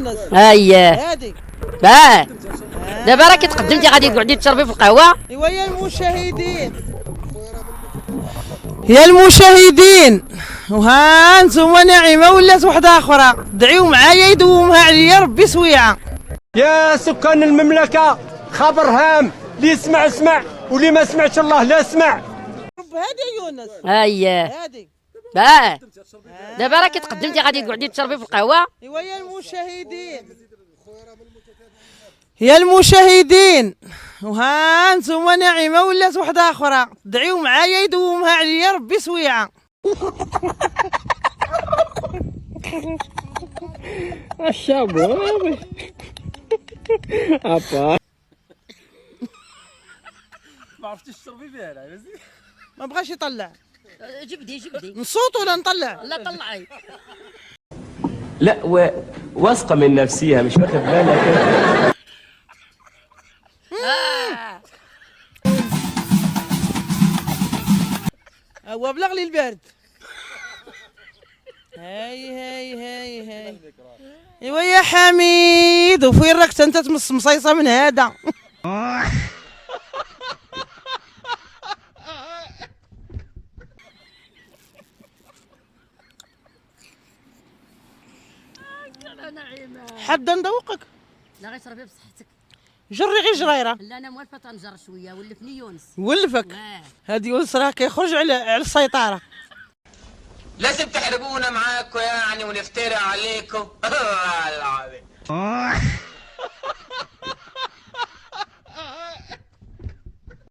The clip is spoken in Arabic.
يونس. اييه هادي باه. دابا راكي تقدمتي غادي تقعدي تشربي في القهوه. ايوا يا المشاهدين، يا المشاهدين، وها انتم نعيمه ولات وحده اخرى، دعيو معايا يدومها عليا ربي سويعه. يا سكان المملكة، خبر هام، اللي يسمع اسمع واللي ما سمعش الله لا اسمع. رب هادي يا يونس. اييه هادي باه. دابا راكي تقدمتي غادي تقعدي تشربي في القهوه. ايوا يا المشاهدين، يا المشاهدين، وها انتم نعيمه ولات وحده اخرى، دعيو معايا يدومها عليا ربي سويعه. ما عرفتيش تشربي فيها لا. ما بغاش يطلع. جبدي نصوت ولا نطلع؟ لا طلعي. لا واثقة من نفسيها مش واخد بالك. هو بلغ لي البرد. هاي ايوا يا حميد، وفين راك انت تمص مصيصه من هذا؟ حابه ندوقك؟ لا غير شربي بصحتك. جري غير جريره. لا انا موالفه تنجر شويه ولفني يونس. ولفك هادي يونس راه كيخرج على السيطره. لازم تحرقونا معاكم يعني ونفتري عليكم.